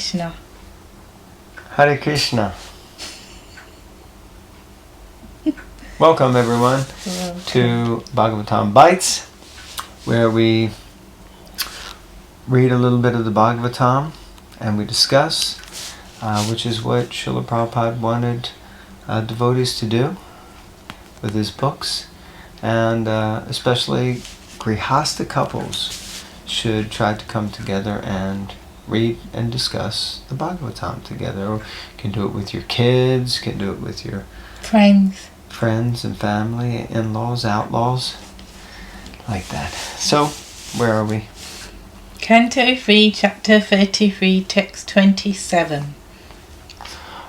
Krishna. Hare Krishna. Welcome everyone to Bhagavatam Bites, where we read a little bit of the Bhagavatam and we discuss, which is what Srila Prabhupada wanted devotees to do with his books, and especially Grihastha couples should try to come together and read and discuss the Bhagavatam together. Or you can do it with your kids, you can do it with your friends and family, in-laws, outlaws, like that. So, where are we? Canto 3, Chapter 33, Text 27.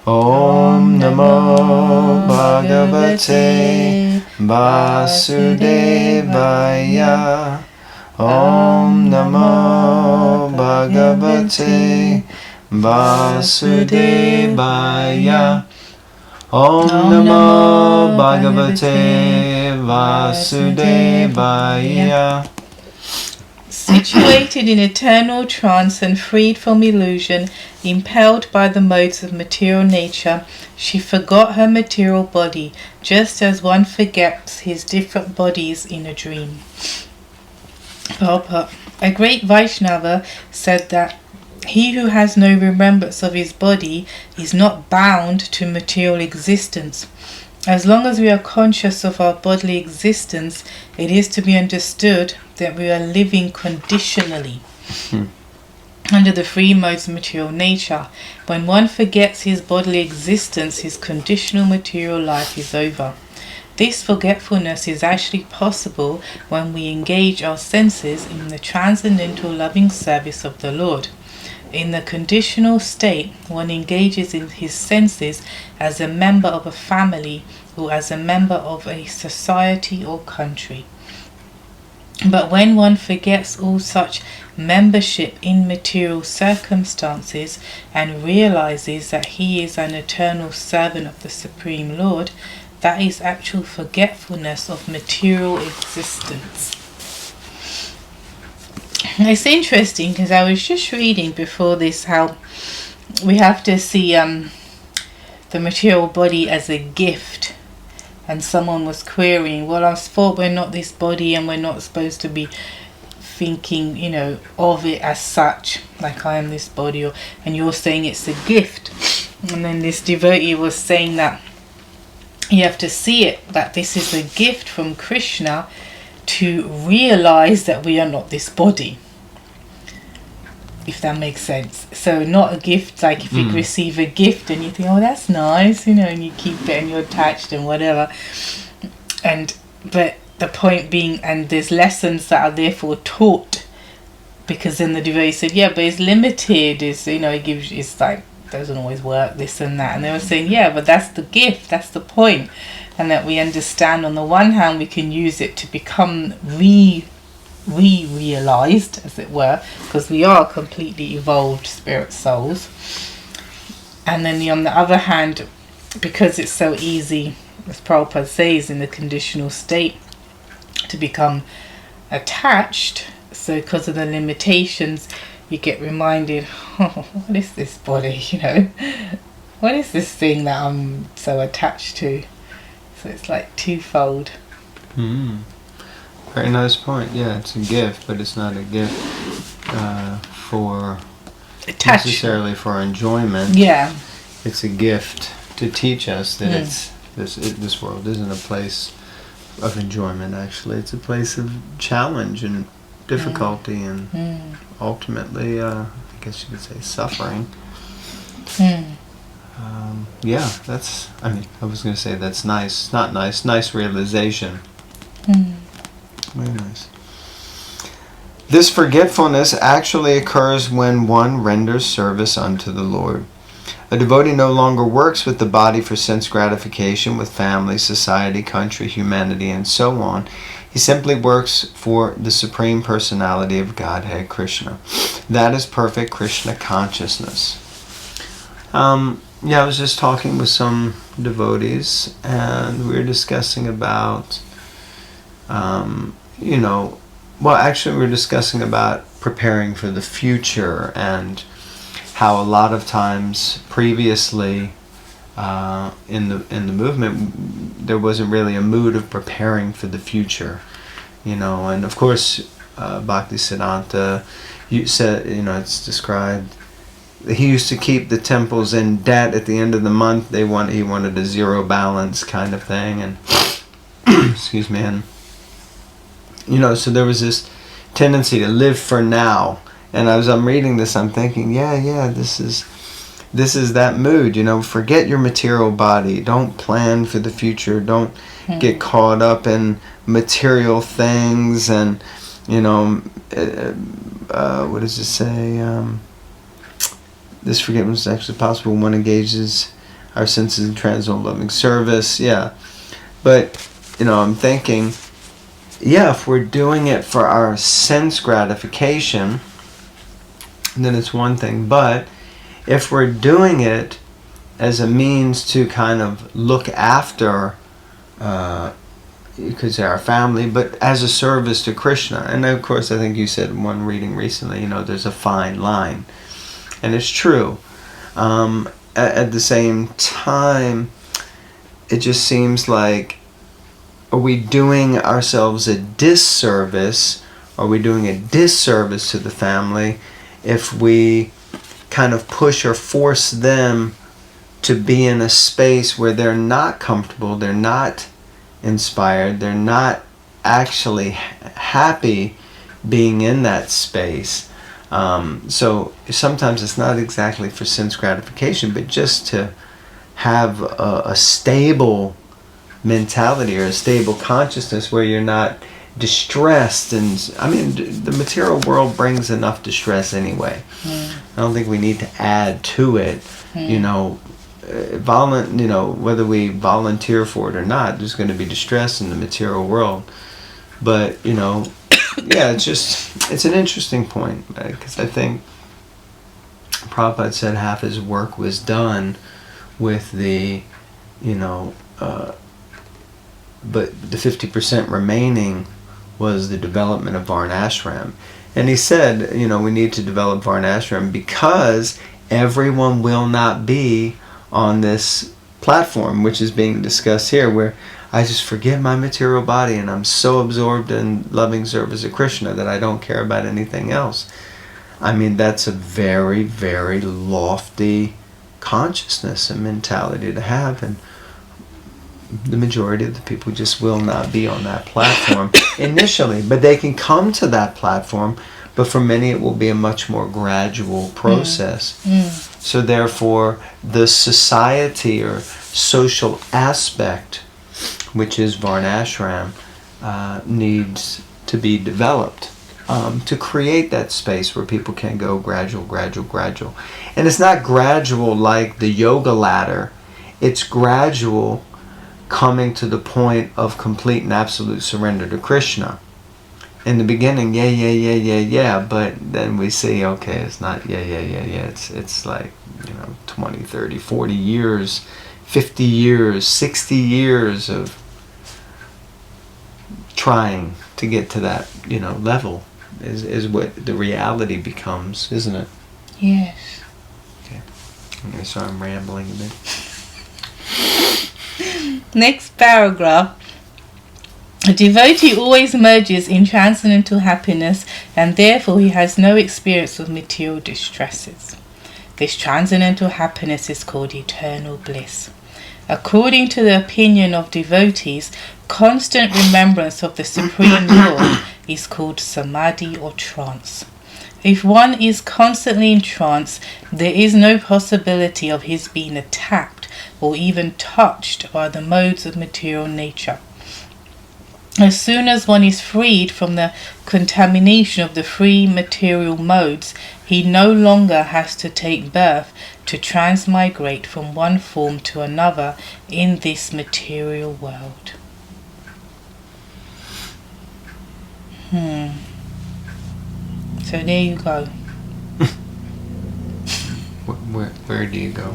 Om Namo Bhagavate Vasudevaya. Om Namo Bhagavate Vasudevaya. Om Namo Bhagavate Vasudevaya. Situated in eternal trance and freed from illusion, impelled by the modes of material nature, she forgot her material body, just as one forgets his different bodies in a dream. Prabhupada, a great Vaishnava, said that he who has no remembrance of his body is not bound to material existence. As long as we are conscious of our bodily existence, it is to be understood that we are living conditionally under the three modes of material nature. When one forgets his bodily existence, his conditional material life is over. This forgetfulness is actually possible when we engage our senses in the transcendental loving service of the Lord. In the conditional state, one engages in his senses as a member of a family or as a member of a society or country. But when one forgets all such membership in material circumstances and realizes that he is an eternal servant of the Supreme Lord, that is actual forgetfulness of material existence. It's interesting because I was just reading before this how we have to see the material body as a gift, and someone was querying, well, I thought we're not this body and we're not supposed to be thinking, of it as such, like I am this body, and you're saying it's a gift. And then this devotee was saying that you have to see it, that this is a gift from Krishna to realize that we are not this body, if that makes sense. So not a gift like if you receive a gift and you think, oh, that's nice, and you keep it and you're attached and whatever. But the point being, and there's lessons that are therefore taught, because then the devotee said, yeah, but it's limited, it gives, it's like, doesn't always work, this and that. And they were saying, yeah, but that's the gift, that's the point. And that we understand, on the one hand, we can use it to become realized, as it were, because we are completely evolved spirit souls. And then on the other hand, because it's so easy, as Prabhupada says, in the conditional state, to become attached, so because of the limitations, you get reminded, oh, what is this body, what is this thing that I'm so attached to? So it's like twofold. Very nice point. Yeah, it's a gift, but it's not a gift for necessarily for enjoyment. Yeah, it's a gift to teach us that this world isn't a place of enjoyment. Actually, it's a place of challenge and difficulty and ultimately, I guess you could say, suffering. I was going to say that's nice. Not nice. Nice realization. Very nice. This forgetfulness actually occurs when one renders service unto the Lord. A devotee no longer works with the body for sense gratification with family, society, country, humanity, and so on. He simply works for the Supreme Personality of Godhead, Krishna. That is perfect Krishna consciousness. I was just talking with some devotees, and we were discussing about, we were discussing about preparing for the future and how a lot of times previously in the movement there wasn't really a mood of preparing for the future, and of course Bhaktisiddhanta, it's described, he used to keep the temples in debt at the end of the month. He wanted a zero balance kind of thing, and excuse me, and so there was this tendency to live for now. And as I'm reading this, I'm thinking, this is that mood, forget your material body, don't plan for the future, don't get caught up in material things, and what does it say, this forgiveness is actually possible when one engages our senses in transcendental loving service. But I'm thinking, if we're doing it for our sense gratification, then it's one thing. But if we're doing it as a means to kind of look after, you could say, our family, but as a service to Krishna. And of course, I think you said in one reading recently, there's a fine line. And it's true. At the same time, it just seems like, are we doing ourselves a disservice? Are we doing a disservice to the family if we kind of push or force them to be in a space where they're not comfortable, they're not inspired, they're not actually happy being in that space? So sometimes it's not exactly for sense gratification, but just to have a stable mentality or a stable consciousness where you're not distressed. And the material world brings enough distress anyway. I don't think we need to add to it. Whether we volunteer for it or not, there's going to be distress in the material world. But it's an interesting point, because I think Prabhupada said half his work was done with the but the 50% remaining was the development of Varnashram. And he said, we need to develop Varnashram because everyone will not be on this platform, which is being discussed here, where I just forget my material body and I'm so absorbed in loving service of Krishna that I don't care about anything else. That's a very, very lofty consciousness and mentality to have, and the majority of the people just will not be on that platform initially, but they can come to that platform. But for many it will be a much more gradual process. So therefore the society or social aspect, which is Varnashram, needs to be developed to create that space where people can go gradual. And it's not gradual like the yoga ladder, it's gradual coming to the point of complete and absolute surrender to Krishna. In the beginning, but then we see, okay, it's not it's like 20, 30, 40 years, 50 years, 60 years of trying to get to that level is what the reality becomes, isn't it? Yes. Okay. So I'm rambling a bit. Next paragraph. A devotee always merges in transcendental happiness, and therefore he has no experience of material distresses. This transcendental happiness is called eternal bliss. According to the opinion of devotees, constant remembrance of the Supreme Lord is called samadhi or trance. If one is constantly in trance, there is no possibility of his being attacked or even touched by the modes of material nature. As soon as one is freed from the contamination of the three material modes, he no longer has to take birth to transmigrate from one form to another in this material world. So there you go. Where do you go?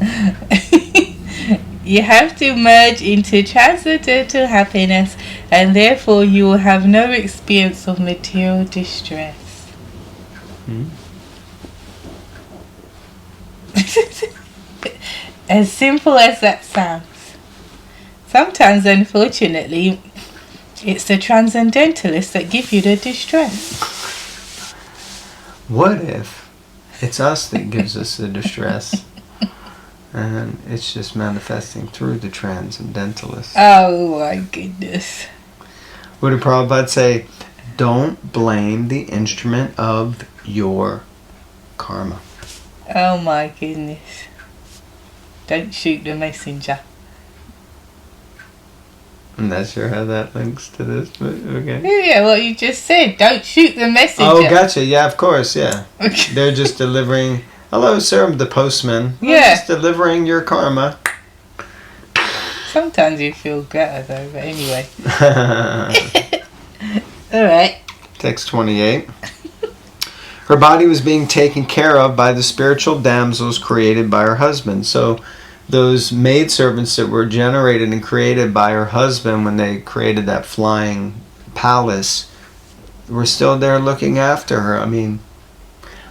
You have to merge into transcendental happiness, and therefore you will have no experience of material distress. As simple as that sounds. Sometimes, unfortunately, it's the transcendentalists that give you the distress. What if it's us that gives us the distress? And it's just manifesting through the transcendentalists. Oh my goodness. What did Prabhupada say? Don't blame the instrument of your karma. Oh my goodness. Don't shoot the messenger. I'm not sure how that links to this, but okay. Yeah, what you just said. Don't shoot the messenger. Oh, gotcha. Yeah, of course, yeah. Okay. They're just delivering... Hello, sir, I'm the postman. I'm Yeah. just delivering your karma. Sometimes you feel better though, but anyway. Alright. Text 28. Her body was being taken care of by the spiritual damsels created by her husband. So those maidservants that were generated and created by her husband when they created that flying palace were still there looking after her. I mean,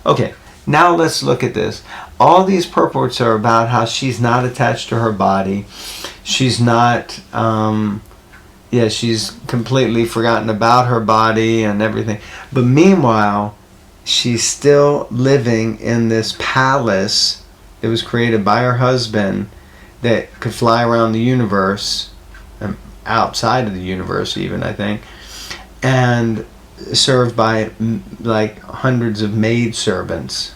okay, now let's look at this. All these purports are about how she's not attached to her body. She's not, she's completely forgotten about her body and everything. But meanwhile, she's still living in this palace that was created by her husband that could fly around the universe, outside of the universe even, I think, and served by like hundreds of maidservants.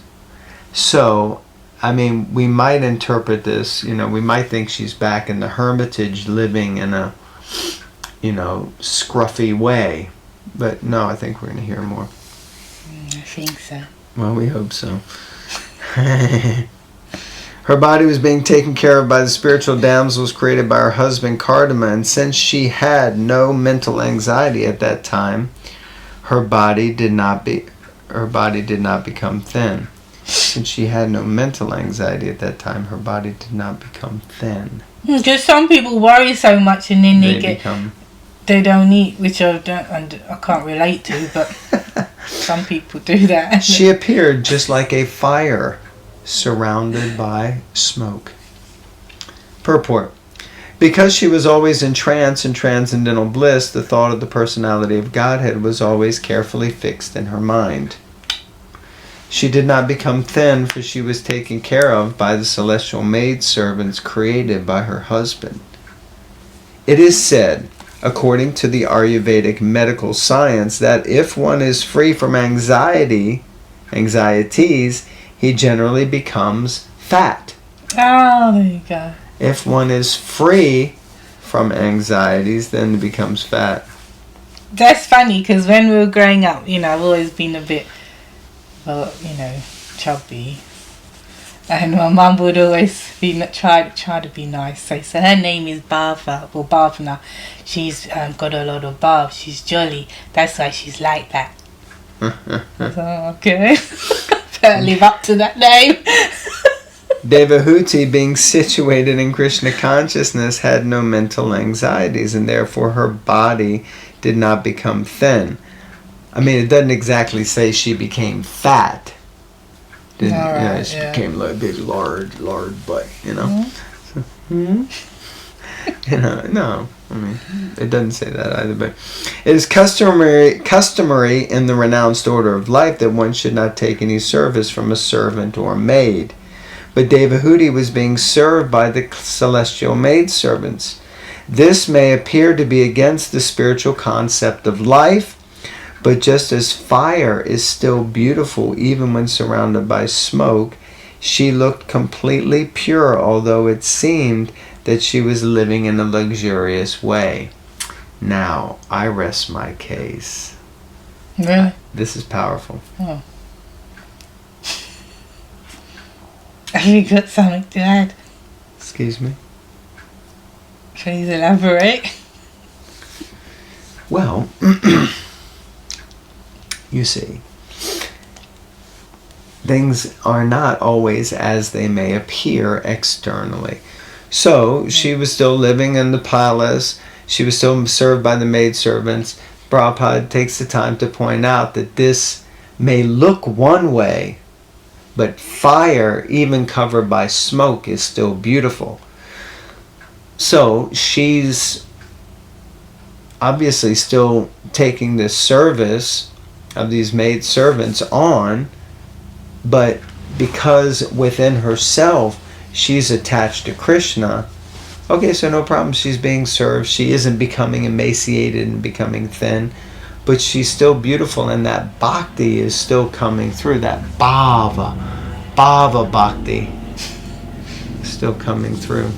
So, I mean, we might interpret this, we might think she's back in the hermitage living in a, scruffy way. But no, I think we're going to hear more. I think so. Well, we hope so. Her body was being taken care of by the spiritual damsels created by her husband Kardama, and since she had no mental anxiety at that time, her body did not become thin. Since she had no mental anxiety at that time, her body did not become thin. Because some people worry so much and then they don't eat, which I can't relate to, but some people do that. She appeared just like a fire surrounded by smoke. Purport. Because she was always in trance and transcendental bliss, the thought of the personality of Godhead was always carefully fixed in her mind. She did not become thin, for she was taken care of by the celestial maidservants created by her husband. It is said, according to the Ayurvedic medical science, that if one is free from anxieties, he generally becomes fat. Oh, there you go. If one is free from anxieties, then it becomes fat. That's funny, because when we were growing up, I've always been a bit, chubby. And my mum would always try to be nice. So her name is Bhavna. She's got a lot of Bhav. She's jolly. That's why she's like that. So, okay. Better live up to that name. Devahuti, being situated in Krishna consciousness, had no mental anxieties, and therefore her body did not become thin. I mean, it doesn't exactly say she became fat. She became like a big, large butt, Mm-hmm. So, no, I mean, it doesn't say that either. But it is customary in the renounced order of life that one should not take any service from a servant or maid. But Devahuti was being served by the celestial maidservants. This may appear to be against the spiritual concept of life, but just as fire is still beautiful even when surrounded by smoke, she looked completely pure, although it seemed that she was living in a luxurious way. Now, I rest my case. Really? This is powerful. Oh. Have you got something to add? Excuse me? Please elaborate. Well, you see, things are not always as they may appear externally. So, she was still living in the palace. She was still served by the maidservants. Prabhupada takes the time to point out that this may look one way, But fire, even covered by smoke, is still beautiful. So she's obviously still taking this service of these maid servants on, but because within herself she's attached to Krishna, okay, so no problem, she's being served, she isn't becoming emaciated and becoming thin, but she's still beautiful, and that bhakti is still coming through, that Bhava Bhakti still coming through.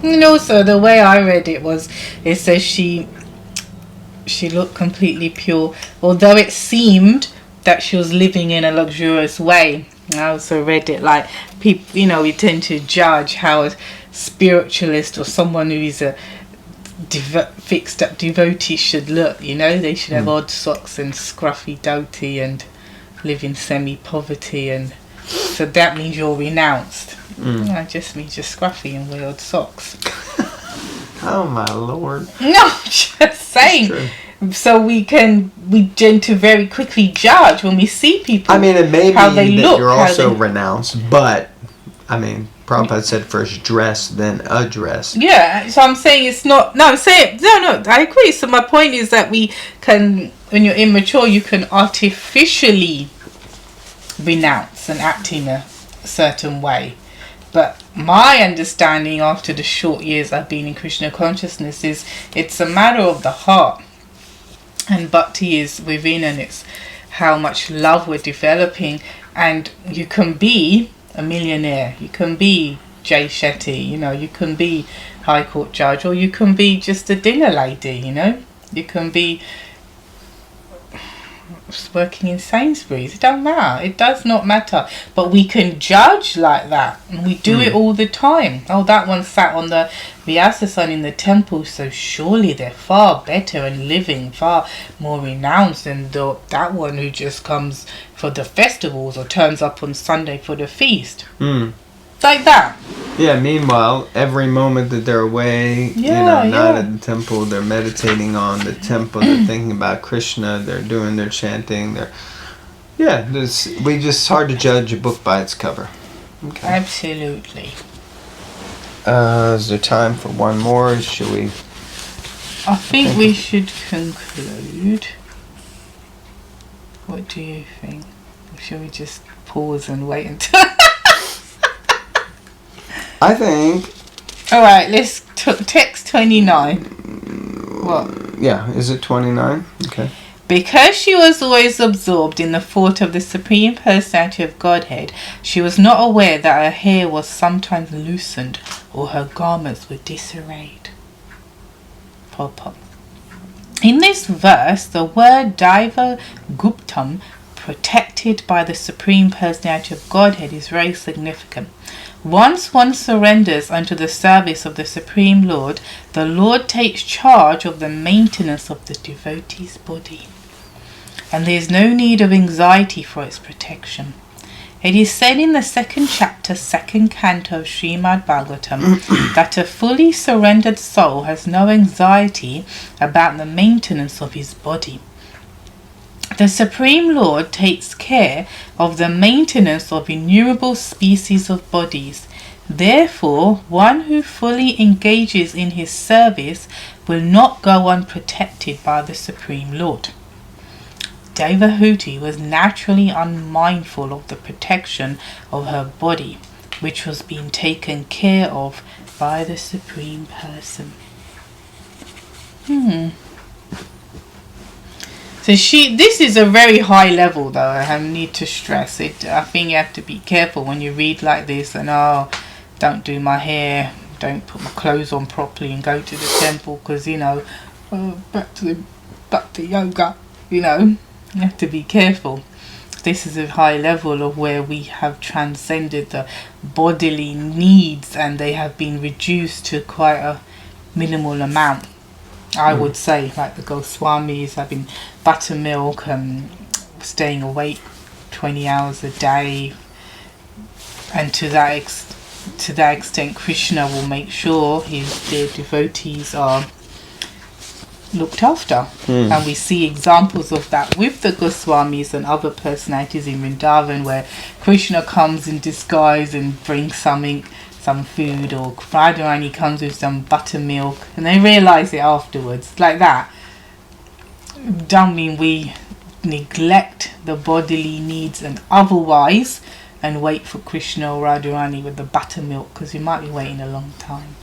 And also the way I read it was, it says she looked completely pure, although it seemed that she was living in a luxurious way. I also read it like people, we tend to judge how a spiritualist or someone who is a fixed up devotee should look. They should have odd socks and scruffy dhoti and live in semi-poverty, and so that means you're renounced. It just means you're scruffy and wear odd socks. Oh my Lord. No, just saying. So we tend to very quickly judge when we see people. I mean, it may how be they that look, you're also renounced, but I mean, Prabhupada said first dress, then address. Yeah, so I'm saying it's not. No, I'm saying no. I agree. So my point is that we can, when you're immature, you can artificially renounce and act in a certain way. But my understanding after the short years I've been in Krishna consciousness is it's a matter of the heart. And bhakti is within, and it's how much love we're developing. And you can be a millionaire, you can be Jay Shetty, you can be High Court judge, or you can be just a dinner lady, you can be working in Sainsbury's. It don't matter. It does not matter. But we can judge like that, and we do it all the time. Oh, that one sat on the Vyasa in the temple, so surely they're far better and living far more renounced than that one who just comes for the festivals or turns up on Sunday for the feast. Like that. Yeah, meanwhile, every moment that they're away, not at the temple, they're meditating on the temple, they're thinking about Krishna, they're doing their chanting, it's hard to judge a book by its cover. Okay. Absolutely. Is there time for one more? Should we? I think we should conclude. What do you think? Or shall we just pause and wait until... I think... Alright, let's text 29. What? Yeah, is it 29? Okay. Because she was always absorbed in the thought of the Supreme Personality of Godhead, she was not aware that her hair was sometimes loosened or her garments were disarrayed. Purport. In this verse, the word Daiva Guptam, protected by the Supreme Personality of Godhead, is very significant. Once one surrenders unto the service of the Supreme Lord, the Lord takes charge of the maintenance of the devotee's body, and there is no need of anxiety for its protection. It is said in the second chapter, second canto of Srimad Bhagavatam, that a fully surrendered soul has no anxiety about the maintenance of his body. The Supreme Lord takes care of the maintenance of innumerable species of bodies. Therefore, one who fully engages in his service will not go unprotected by the Supreme Lord. Devahuti was naturally unmindful of the protection of her body, which was being taken care of by the Supreme Person. So this is a very high level, though. I need to stress it. I think you have to be careful when you read like this and don't do my hair, don't put my clothes on properly and go to the temple because back to yoga. You have to be careful. This is a high level of where we have transcended the bodily needs and they have been reduced to quite a minimal amount. I would say, like the Goswamis having buttermilk, staying awake 20 hours a day, and to that extent Krishna will make sure their devotees are looked after. And we see examples of that with the Goswamis and other personalities in Vrindavan, where Krishna comes in disguise and brings some food, or Radharani comes with some buttermilk, and they realise it afterwards, like that. Don't mean we neglect the bodily needs and otherwise and wait for Krishna or Radharani with the buttermilk, because we might be waiting a long time.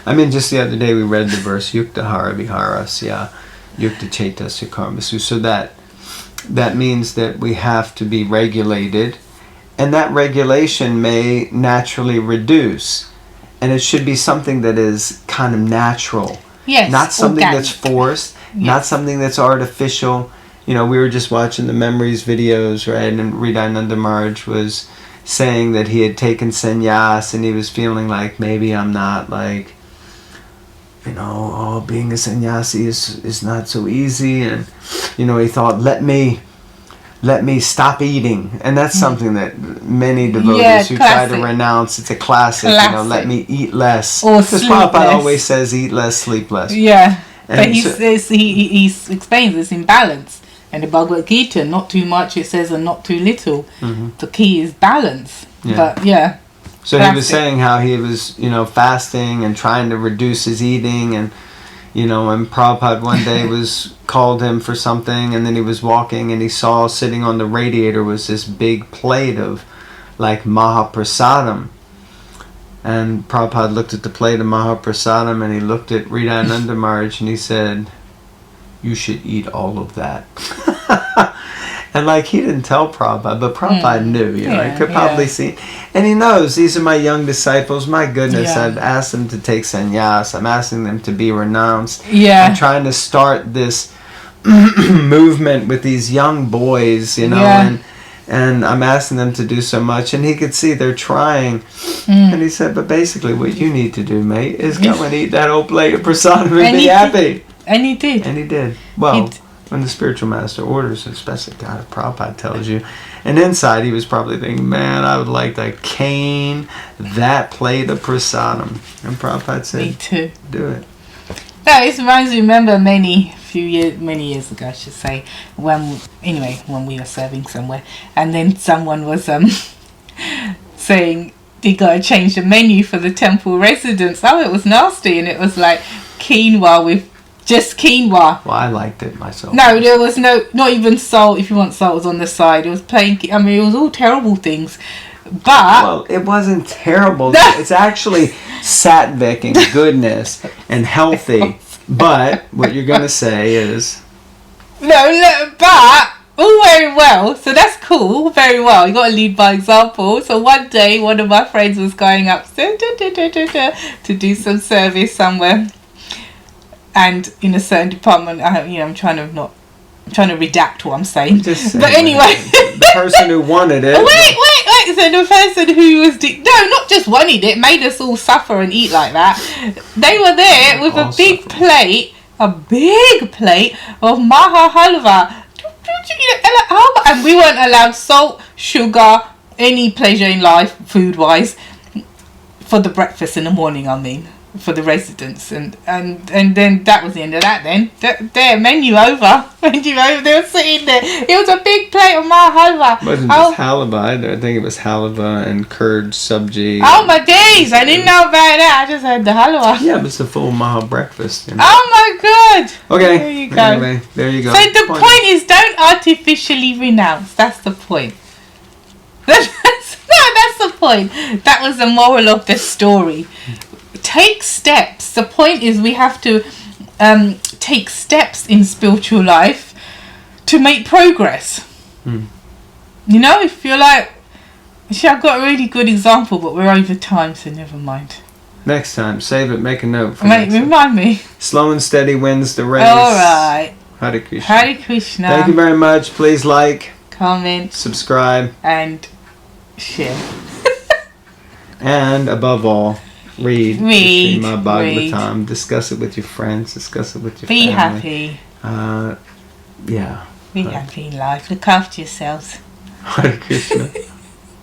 I mean, just the other day we read the verse Yukta Hara Viharasya Yukta Chetasya Karmasu. So that means that we have to be regulated, and that regulation may naturally reduce, and it should be something that is kind of natural. Yes, not something organic. That's forced, Yes. not something that's artificial. You know, we were just watching the Memories videos, right? And Hridayananda Maharaj was saying that he had taken sannyas, and he was feeling like, maybe I'm not like, you know, being a sannyasi is not so easy. And, you know, he thought, let me stop eating. And that's something that many devotees who try to renounce, it's a classic. You know, let me eat less. Or because sleep Prabhupada less. always says, eat less, sleep less. Yeah. And But he explains this in balance. And the Bhagavad Gita, not too much, it says, and not too little. The key is balance. Yeah. But yeah. So he was saying how he was, you know, fasting and trying to reduce his eating, and, you know, and Prabhupada one day called him for something, and then he was walking and he saw sitting on the radiator was this big plate of like Mahaprasadam. And Prabhupada looked at the plate of Mahaprasadam, and he looked at Hridayananda Maharaj and he said, you should eat all of that. And like, he didn't tell Prabhupada, but Prabhupada knew, you know, he could probably see. And he knows, these are my young disciples. My goodness, I've asked them to take sannyas. I'm asking them to be renounced. I'm trying to start this movement with these young boys, you know, and I'm asking them to do so much. And he could see they're trying. And he said, but basically what you need to do, mate, is go and eat that old plate of prasadam and be happy. And he did. And he did. Well, when the spiritual master orders, especially God, if Prabhupada tells you, and inside he was probably thinking, man, I would like to cane that plate of prasadam. And Prabhupada said, me too. Do it. No, it reminds me, remember many years ago, I should say, when we were serving somewhere, and then someone was saying they got to change the menu for the temple residents. Oh, it was nasty, and it was like quinoa with just quinoa. Well, I liked it myself. No, there was not even salt. If you want salt, was on the side. It was plain. I mean, it was all terrible things. But well, it wasn't terrible. It's actually sattvic and goodness and healthy. But what you're gonna say is no, but all very well. So that's cool. Very well. You got to lead by example. So one day, one of my friends was going up to do some service somewhere. And in a certain department, I'm trying to redact what I'm saying. But anyway, the person who wanted it. Wait. So the person who was not just wanted it, made us all suffer and eat like that. They were there with a big plate of maha halwa, and we weren't allowed salt, sugar, any pleasure in life, food wise, for the breakfast in the morning. I mean, for the residents, and then that was the end of that. Then their menu over. They were sitting there. It was a big plate of maha halwa. It wasn't just halva either. I think it was halva and curd sabji. Oh my days! I didn't know about that. I just had the halwa. Yeah, but it's a full maha breakfast. You know? Oh my god! Okay. There you go. Anyway, there you go. So the point is, don't artificially renounce. That's the point. That's the point. That was the moral of the story. Take steps. The point is, we have to take steps in spiritual life to make progress. You know, if you're like, I've got a really good example, but we're over time, so never mind. Next time, save it, make a note. Remind me. Slow and steady wins the race. All right. Hare Krishna. Hare Krishna. Thank you very much. Please like, comment, subscribe, and share. And above all, read Srimad Bhagavatam. Read. Discuss it with your friends. Discuss it with your Be family. happy. Yeah. Be happy in life. Look after yourselves. Hare Krishna.